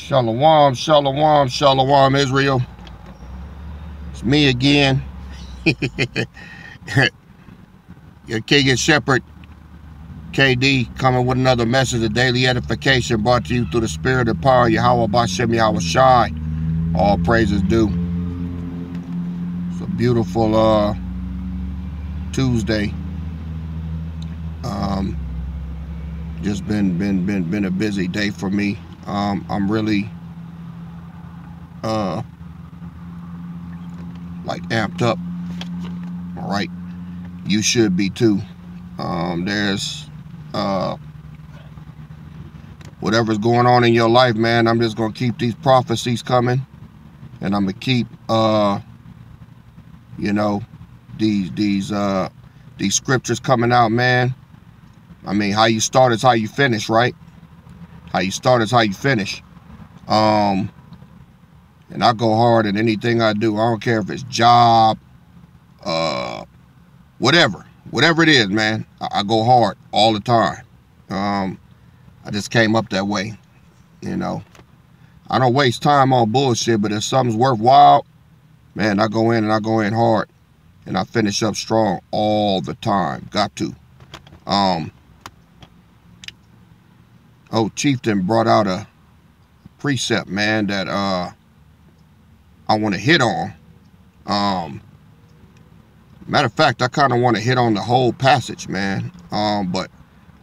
Shalom, shalom, shalom, Israel. It's me again. Your king and shepherd, KD, coming with another message of daily edification brought to you through the spirit and power of Yahweh Bashem Yahweh Shai. All praises due. It's a beautiful Tuesday. Just been a busy day for me. I'm really like amped up. All right, you should be too. There's whatever's going on in your life, man. I'm just gonna keep these prophecies coming, and I'm gonna keep you know, these scriptures coming out, man. I mean, how you start is how you finish, right? How you start is how you finish. And I go hard in anything I do. I don't care if it's job, whatever it is, man. I go hard all the time. I just came up that way, you know. I don't waste time on bullshit, but if something's worthwhile, man, I go in and I go in hard, and I finish up strong all the time. Got to. Oh, Chieftain brought out a precept, man, that I want to hit on. Matter of fact, I kind of want to hit on the whole passage, man. But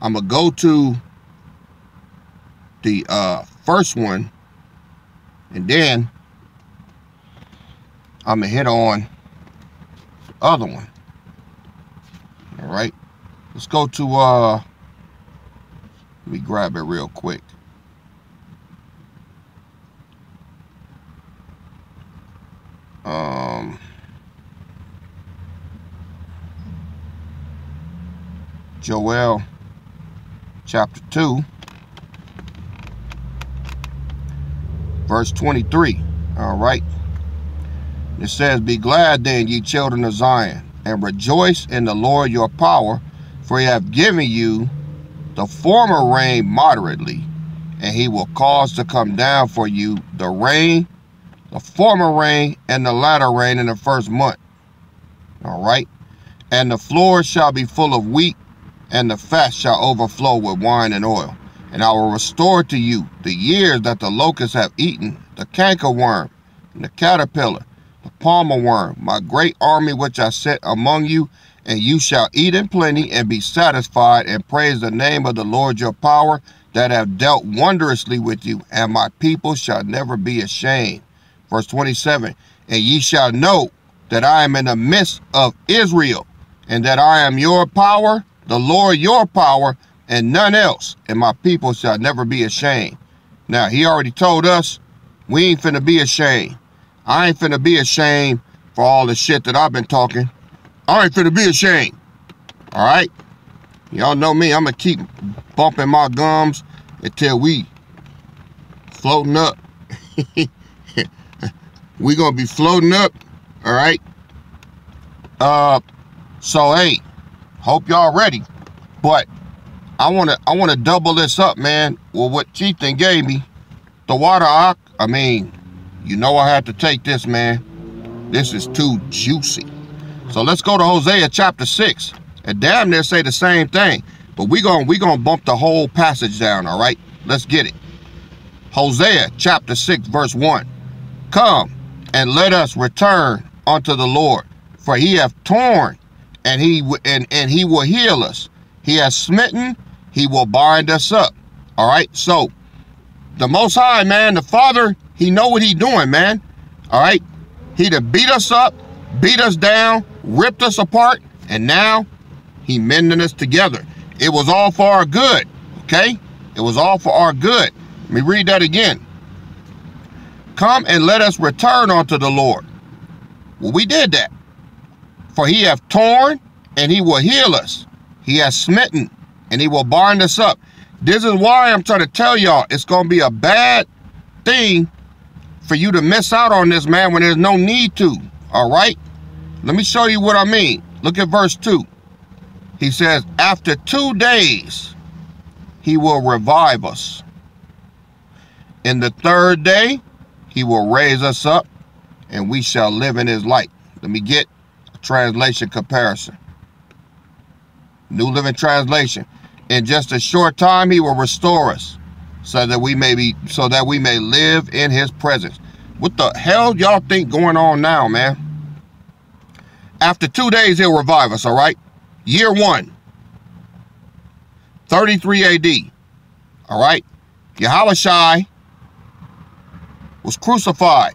I'm gonna go to the first one, and then I'm gonna hit on the other one. All right, let's go to let me grab it real quick. Joel chapter 2 verse 23. All right, it says, "Be glad then, ye children of Zion, and rejoice in the Lord your power, for he hath given you the former rain moderately, and he will cause to come down for you the rain, the former rain, and the latter rain in the first month." All right, "And the floor shall be full of wheat, and the fat shall overflow with wine and oil. And I will restore to you the years that the locusts have eaten, the cankerworm, and the caterpillar, the palmer worm, my great army which I set among you, and you shall eat in plenty and be satisfied, and praise the name of the Lord your power, that have dealt wondrously with you, and my people shall never be ashamed." Verse 27, "And ye shall know that I am in the midst of Israel, and that I am your power, the Lord your power, and none else, and my people shall never be ashamed." Now, he already told us we ain't finna be ashamed. I ain't finna be ashamed for all the shit that I've been talking. I ain't finna be ashamed. All right? Y'all know me. I'm gonna keep bumping my gums until we floating up. We gonna be floating up. All right? So, hey, hope y'all ready. But I wanna double this up, man. Well, what Chieftain gave me, the water, I mean, you know I had to take this, man. This is too juicy. So let's go to Hosea chapter 6. And damn near say the same thing. But we gonna bump the whole passage down, all right? Let's get it. Hosea chapter 6 verse 1. "Come and let us return unto the Lord, for he hath torn, and he will heal us. He has smitten, he will bind us up." All right, so the Most High, man, the Father, he know what he doing, man. All right, he done beat us up, beat us down, ripped us apart, and now he mending us together. It was all for our good, okay? It was all for our good. Let me read that again. "Come and let us return unto the Lord." Well, we did that. "For he hath torn, and he will heal us. He has smitten, and he will bind us up." This is why I'm trying to tell y'all, it's going to be a bad thing for you to miss out on this, man, when there's no need to. All right? Let me show you what I mean. Look at verse 2. He says, "After 2 days, he will revive us, In the third day, he will raise us up, and we shall live in his light. Let me get a translation comparison. New Living Translation. In just a short time, he will restore us, so that we may live in his presence. What the hell y'all think going on now, man? After 2 days, he'll revive us, all right? Year 1, 33 AD, all right? Yahushua was crucified.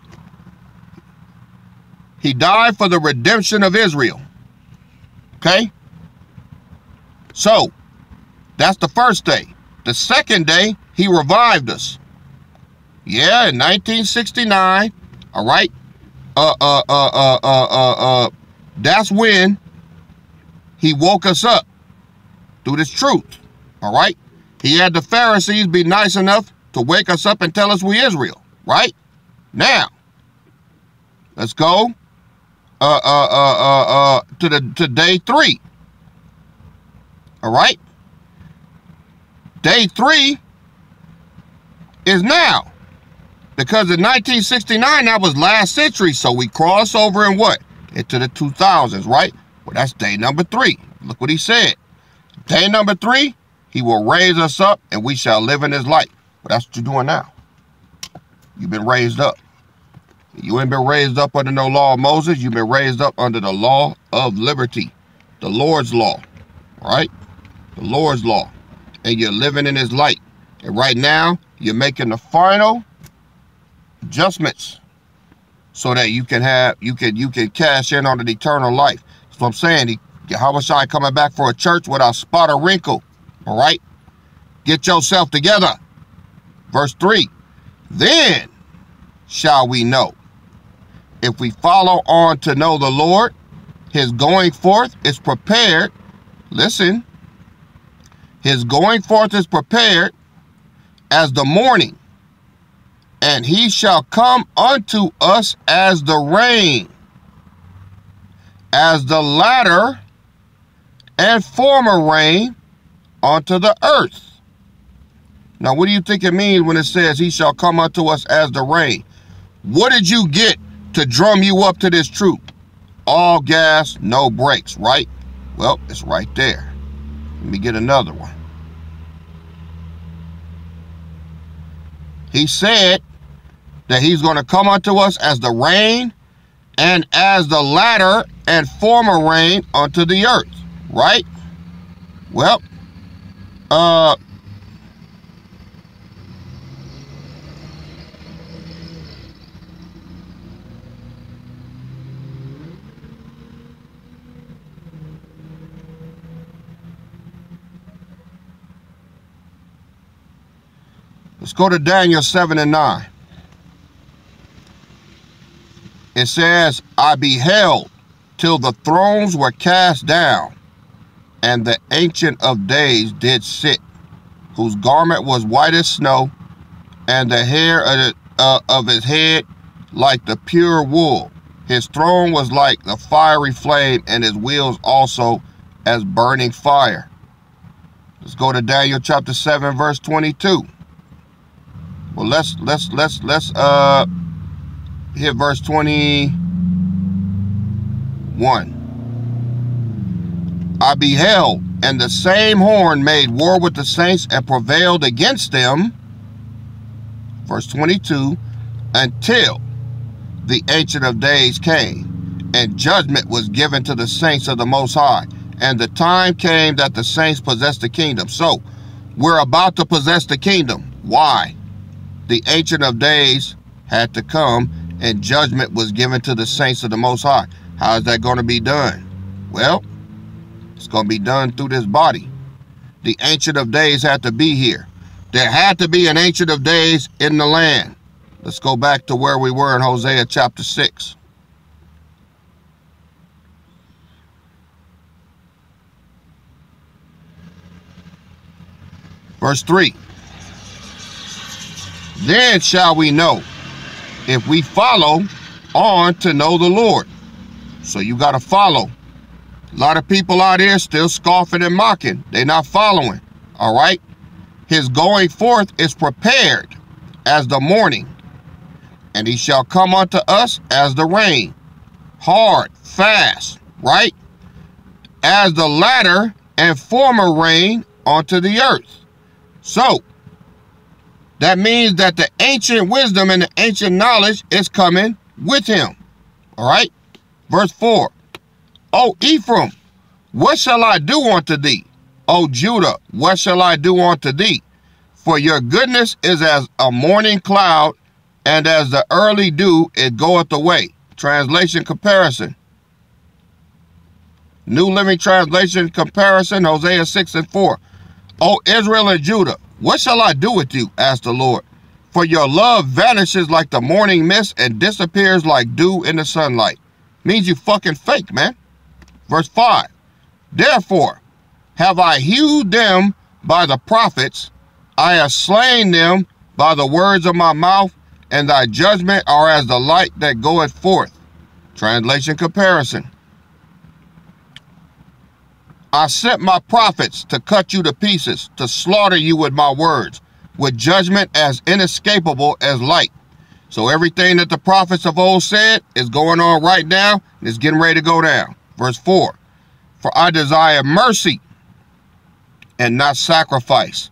He died for the redemption of Israel, okay? So, that's the first day. The second day, he revived us. Yeah, in 1969, all right? That's when he woke us up through this truth, all right? He had the Pharisees be nice enough to wake us up and tell us we Israel, right? Now, let's go to day 3, all right? Day 3 is now, because in 1969, that was last century, so we cross over in what? Into the 2000s, right? Well, that's day number 3. Look what he said. Day number 3, he will raise us up, and we shall live in his light. Well, that's what you're doing now. You've been raised up. You ain't been raised up under no law of Moses. You've been raised up under the law of liberty, the Lord's law, right? The Lord's law. And you're living in his light. And right now, you're making the final adjustments so that you can cash in on the eternal life. That's what I'm saying. Yahushua coming back for a church without spot or wrinkle. All right? Get yourself together. Verse 3. Then shall we know. If we follow on to know the Lord, his going forth is prepared. Listen. His going forth is prepared as the morning, and he shall come unto us as the rain, as the latter and former rain unto the earth. Now, what do you think it means when it says he shall come unto us as the rain? What did you get to drum you up to this truth? All gas, no brakes, right? Well, it's right there. Let me get another one. He said that he's going to come unto us as the rain and as the latter and former rain unto the earth, right? Well, let's go to Daniel 7 and 9. It says, I beheld till the thrones were cast down, and the Ancient of Days did sit, whose garment was white as snow, and the hair of his head like the pure wool. His throne was like the fiery flame, and his wheels also as burning fire. Let's go to Daniel chapter 7, verse 22. Well, let's hit verse 21. I beheld, and the same horn made war with the saints and prevailed against them. Verse 22, until the Ancient of Days came, and judgment was given to the saints of the Most High. And the time came that the saints possessed the kingdom. So, we're about to possess the kingdom. Why? The Ancient of Days had to come, and judgment was given to the saints of the Most High. How is that going to be done? Well, it's going to be done through this body. The Ancient of Days had to be here. There had to be an Ancient of Days in the land. Let's go back to where we were in Hosea chapter 6. Verse 3. Then shall we know, if we follow on to know the Lord. So you got to follow. A lot of people out here still scoffing and mocking. They're not following. All right. His going forth is prepared as the morning, and he shall come unto us as the rain, hard, fast, right? As the latter and former rain onto the earth. So, that means that the ancient wisdom and the ancient knowledge is coming with him. All right? Verse 4. O Ephraim, what shall I do unto thee? O Judah, what shall I do unto thee? For your goodness is as a morning cloud, and as the early dew, it goeth away. Translation comparison. New Living Translation comparison, Hosea 6:4. O Israel and Judah, what shall I do with you? Asked the Lord. For your love vanishes like the morning mist and disappears like dew in the sunlight. Means you fucking fake, man. Verse 5. Therefore, have I hewed them by the prophets, I have slain them by the words of my mouth, and thy judgment are as the light that goeth forth. Translation comparison. I sent my prophets to cut you to pieces, to slaughter you with my words, with judgment as inescapable as light. So everything that the prophets of old said is going on right now, and it's getting ready to go down. Verse 4. For I desire mercy and not sacrifice,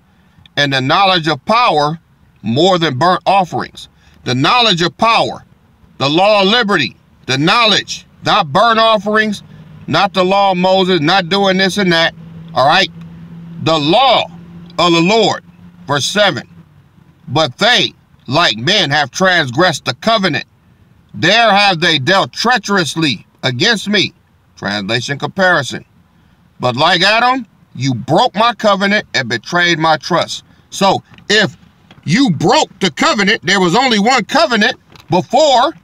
and the knowledge of power more than burnt offerings. The knowledge of power, the law of liberty, the knowledge, not burnt offerings, not the law of Moses, not doing this and that, all right? The law of the Lord, verse 7. But they, like men, have transgressed the covenant. There have they dealt treacherously against me. Translation comparison. But like Adam, you broke my covenant and betrayed my trust. So if you broke the covenant, there was only one covenant before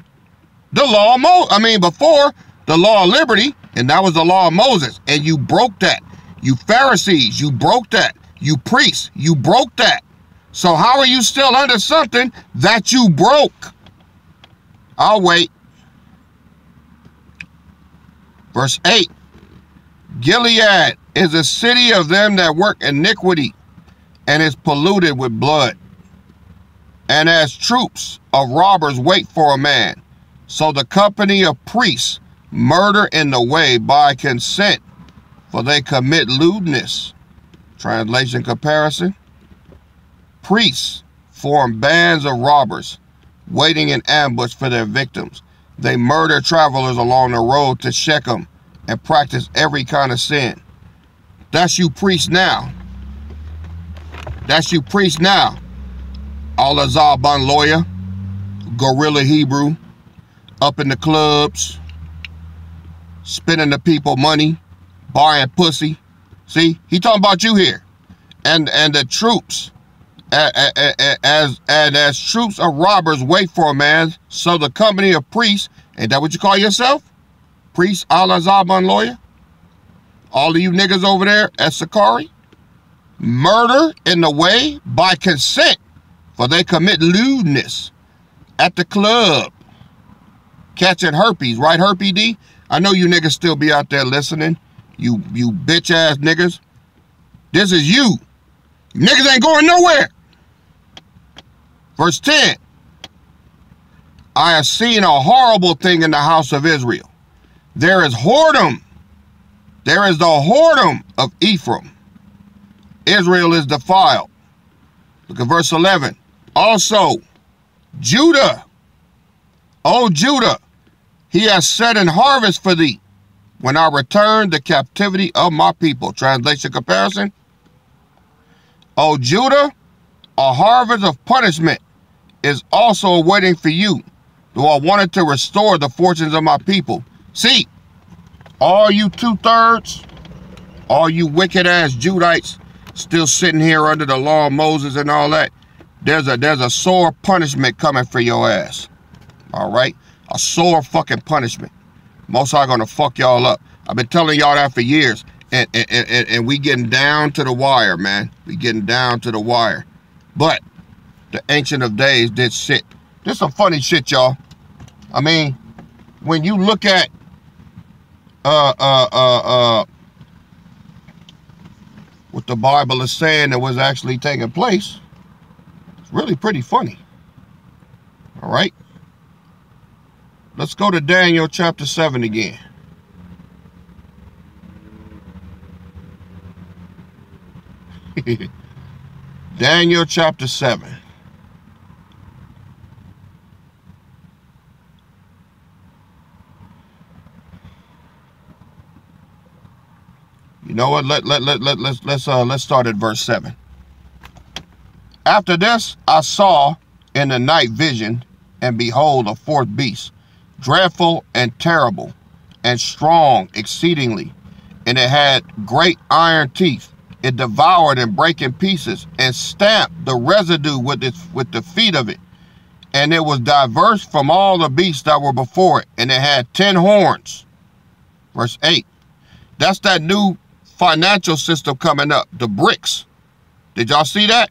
the law of before the law of liberty, and that was the law of Moses, and you broke that. You Pharisees, you broke that. You priests, you broke that. So how are you still under something that you broke? I'll wait. Verse 8. Gilead is a city of them that work iniquity, and is polluted with blood. And as troops of robbers wait for a man, so the company of priests murder in the way by consent, for they commit lewdness. Translation comparison. Priests form bands of robbers, waiting in ambush for their victims. They murder travelers along the road to Shechem and practice every kind of sin. That's you priests now. That's you priests now. Al-Azar-Ban lawyer, Gorilla Hebrew, up in the clubs, spending the people money, buying pussy. See, he talking about you here. And the troops, as troops of robbers wait for a man, so the company of priests, ain't that what you call yourself? Priest Al-Azar-Ban lawyer? All of you niggas over there at Sakari? Murder in the way by consent, for they commit lewdness at the club. Catching herpes, right, Herpy D? I know you niggas still be out there listening. You bitch ass niggas. This is you. You niggas ain't going nowhere. Verse 10. I have seen a horrible thing in the house of Israel. There is whoredom. There is the whoredom of Ephraim. Israel is defiled. Look at verse 11. Also, Judah. O Judah, he has set an harvest for thee when I return the captivity of my people. Translation comparison. O Judah, a harvest of punishment is also waiting for you, though I wanted to restore the fortunes of my people. See, all you 2/3, all you wicked ass Judites still sitting here under the law of Moses and all that, there's a sore punishment coming for your ass. All right? A sore fucking punishment. Most High gonna fuck y'all up. I've been telling y'all that for years. And we getting down to the wire, man. We getting down to the wire. But the Ancient of Days did shit. This some funny shit, y'all. I mean, when you look at what the Bible is saying that was actually taking place, it's really pretty funny. right? Let's go to Daniel chapter 7 again. Daniel chapter 7. You know what? Let's start at verse 7. After this, I saw in the night vision, and behold, a fourth beast, dreadful and terrible, and strong exceedingly, and it had great iron teeth. It devoured and brake in pieces, and stamped the residue with the feet of it. And it was diverse from all the beasts that were before it, and it had 10 horns. Verse 8. That's that new financial system coming up, the BRICS. Did y'all see that?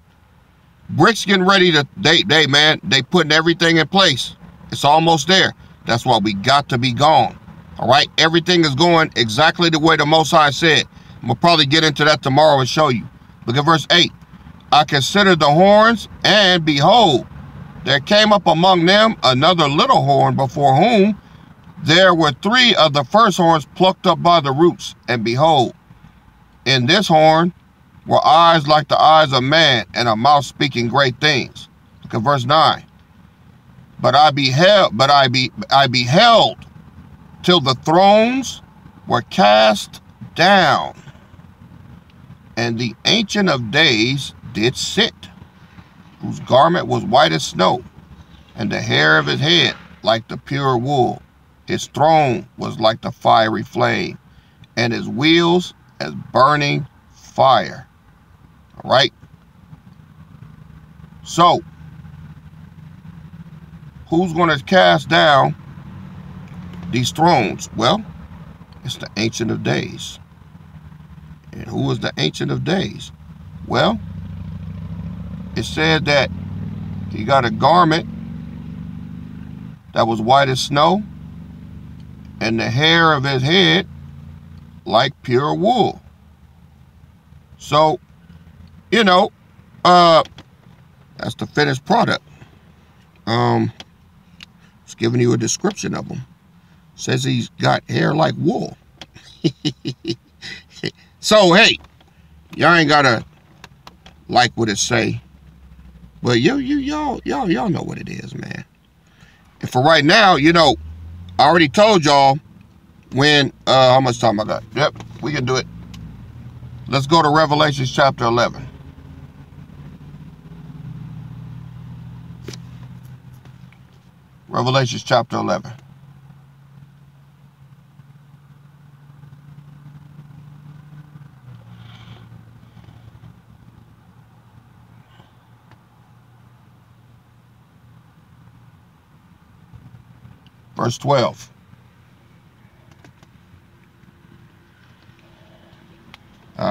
BRICS getting ready to, they putting everything in place. It's almost there. That's why we got to be gone. All right? Everything is going exactly the way the Most High said. I'm going to probably get into that tomorrow and show you. Look at verse 8. I considered the horns, and behold, there came up among them another little horn, before whom there were 3 of the first horns plucked up by the roots. And behold, in this horn were eyes like the eyes of man, and a mouth speaking great things. Look at verse 9. But I beheld till the thrones were cast down, and the Ancient of Days did sit, whose garment was white as snow, and the hair of his head like the pure wool. His throne was like the fiery flame, and his wheels as burning fire. All right? So, who's going to cast down these thrones? Well, it's the Ancient of Days. And who is the Ancient of Days? Well, it said that he got a garment that was white as snow, and the hair of his head like pure wool. So, you know, that's the finished product. It's giving you a description of him. Says he's got hair like wool. So, hey, y'all ain't gotta like what it say, but y'all know what it is, man. And for right now, you know, I already told y'all when, how much time I got? Yep, we can do it. Let's go to Revelation chapter 11. Revelation chapter 11. Verse 12.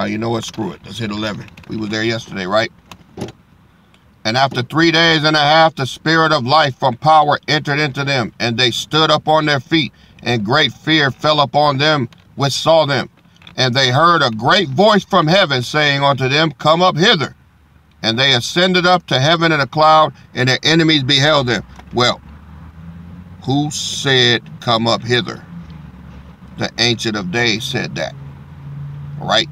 You know what? Screw it. Let's hit 11. We were there yesterday, right? And after 3 days and a half, the spirit of life from power entered into them, and they stood up on their feet, and great fear fell upon them which saw them. And they heard a great voice from heaven saying unto them, Come up hither. And they ascended up to heaven in a cloud, and their enemies beheld them. Well, who said, Come up hither? The Ancient of Days said that. All right?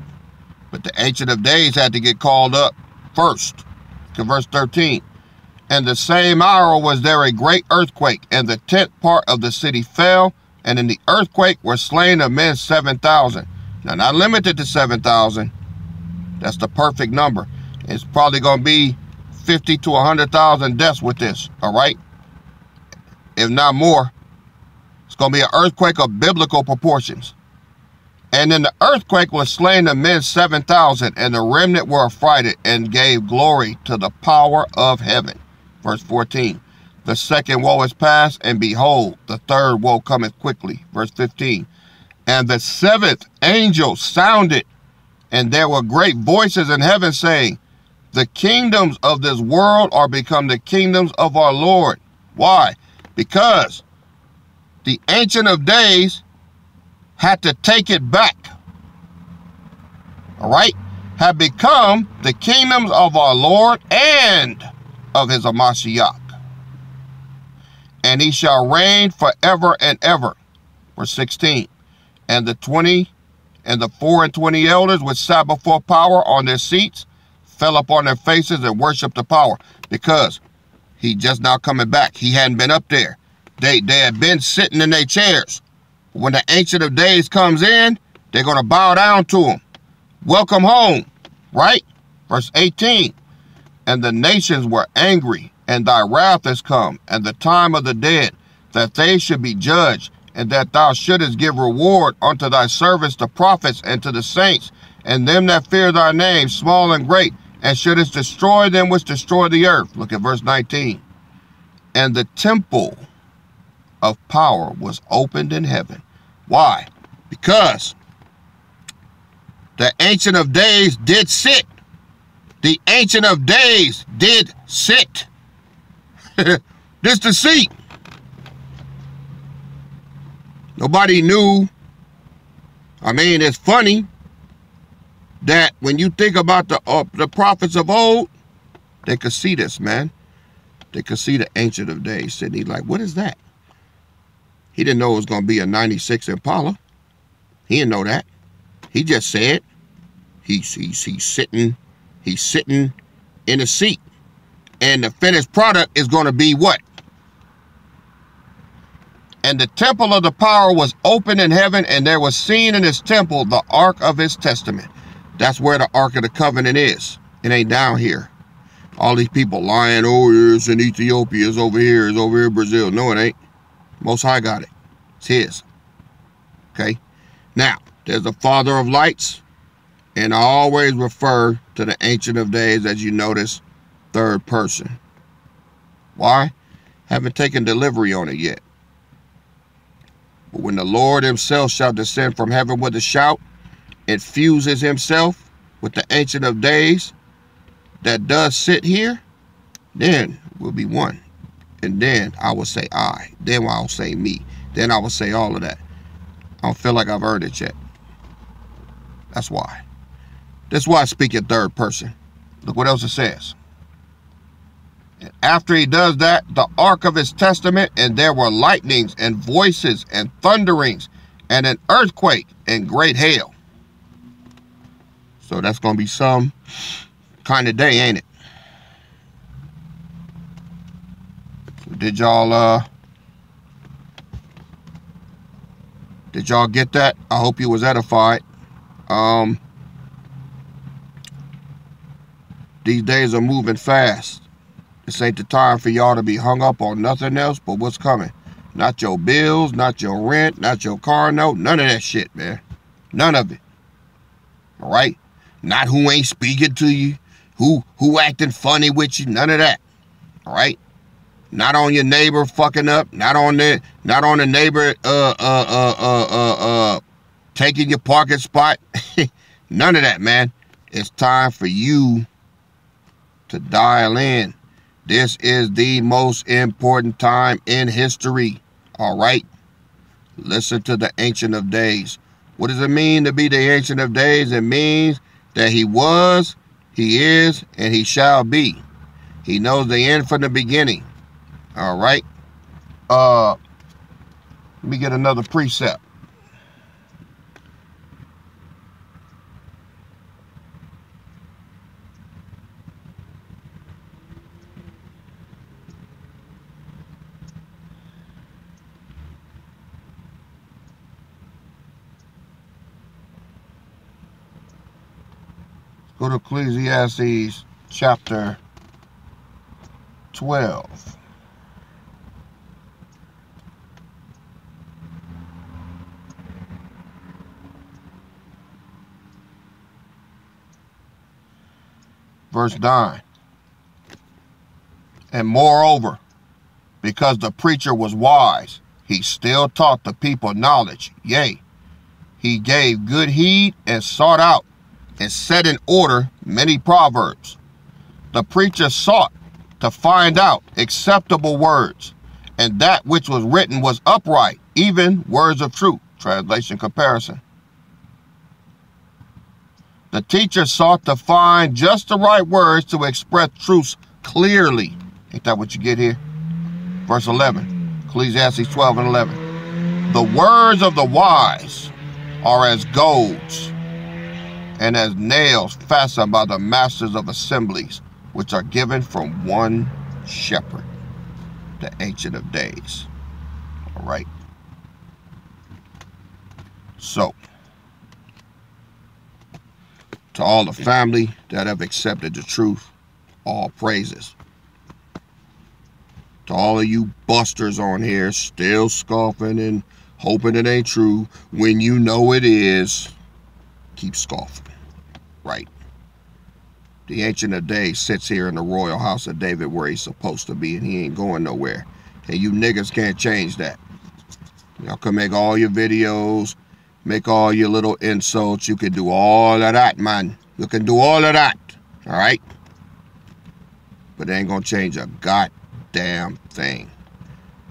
But the Ancient of Days had to get called up first. To verse 13. And the same hour was there a great earthquake, and the 10th part of the city fell, and in the earthquake were slain of men 7,000. Now, not limited to 7,000. That's the perfect number. It's probably going to be 50 to 100,000 deaths with this. All right? If not more. It's going to be an earthquake of biblical proportions. And in the earthquake was slain the men 7,000, and the remnant were affrighted, and gave glory to the power of heaven. Verse 14. The second woe is past, and behold, the third woe cometh quickly. Verse 15. And the 7th angel sounded, and there were great voices in heaven saying, The kingdoms of this world are become the kingdoms of our Lord. Why? Because the Ancient of Days had to take it back. All right? Have become the kingdoms of our Lord and of his Mashiach. and he shall reign forever and ever. Verse 16. And the 4 and 20 elders which sat before power on their seats fell upon their faces and worshiped the power, because he just now coming back. He hadn't been up there. They had been sitting in their chairs. When the Ancient of Days comes in, they're going to bow down to him. Welcome home, right? Verse 18. And the nations were angry, and thy wrath is come, and the time of the dead, that they should be judged, and that thou shouldest give reward unto thy servants the prophets and to the saints, and them that fear thy name, small and great, and shouldest destroy them which destroy the earth. Look at verse 19. And the temple of power was opened in heaven. Why? Because the Ancient of Days did sit. The Ancient of Days did sit. This the seat. Nobody knew. I mean, it's funny that when you think about the prophets of old, they could see this, man. They could see the Ancient of Days sitting. He's like, what is that? He didn't know it was going to be a 96 Impala. He didn't know that. He just said he's sitting in a seat. And the finished product is going to be what? And the temple of the power was open in heaven, and there was seen in his temple the ark of his testament. That's where the Ark of the Covenant is. It ain't down here. All these people lying, oh, it's in Ethiopia, it's over here in Brazil. No, it ain't. Most High got it. It's his. Okay? Now, there's the Father of lights, and I always refer to the Ancient of Days, as you notice, third person. Why? Haven't taken delivery on it yet. But when the Lord himself shall descend from heaven with a shout, infuses himself with the Ancient of Days that does sit here, then we'll be one. And then I will say I. Then I will say me. Then I will say all of that. I don't feel like I've earned it yet. That's why. That's why I speak in third person. Look what else it says. And after he does that, the ark of his testament, and there were lightnings and voices and thunderings and an earthquake and great hail. So that's going to be some kind of day, ain't it? So did y'all get that? I hope you was edified. These days are moving fast. This ain't the time for y'all to be hung up on nothing else but what's coming. Not your bills, not your rent, not your car note, none of that shit, man. None of it. All right? Not who ain't speaking to you, who acting funny with you, none of that. All right? Not on your neighbor fucking up, not on the neighbor taking your parking spot. None of that, man. It's time for you to dial in. This is the most important time in history. All right? Listen to the Ancient of Days. What does it mean to be the Ancient of Days? It means that he was, he is, and he shall be. He knows the end from the beginning. All right? Let me get another precept. Go to Ecclesiastes chapter 12. Verse 9. And moreover, because the preacher was wise, he still taught the people knowledge. Yea, he gave good heed and sought out and set in order many proverbs. The preacher sought to find out acceptable words, and that which was written was upright, even words of truth. Translation comparison. The teacher sought to find just the right words to express truths clearly. Ain't that what you get here? Verse 11. Ecclesiastes 12 and 11. The words of the wise are as golds, and as nails fastened by the masters of assemblies, which are given from one shepherd, the Ancient of Days. All right. So, to all the family that have accepted the truth, all praises. To all of you busters on here still scoffing and hoping it ain't true, when you know it is, keep scoffing. Right. The Ancient of Days sits here in the royal house of David where he's supposed to be, and he ain't going nowhere. And you niggas can't change that. Y'all can make all your videos, make all your little insults. You can do all of that, man. You can do all of that. All right? But it ain't going to change a goddamn thing.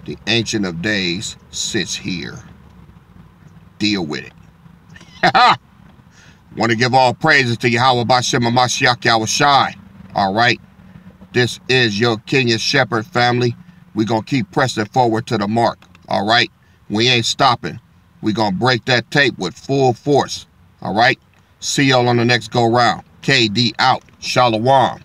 The Ancient of Days sits here. Deal with it. Ha Want to give all praises to Yahweh Bashem Mashiach Yahushai. All right. This is your Kenya Shepherd family. We're going to keep pressing forward to the mark. All right. We ain't stopping. We're going to break that tape with full force. All right. See y'all on the next go round. KD out. Shalom.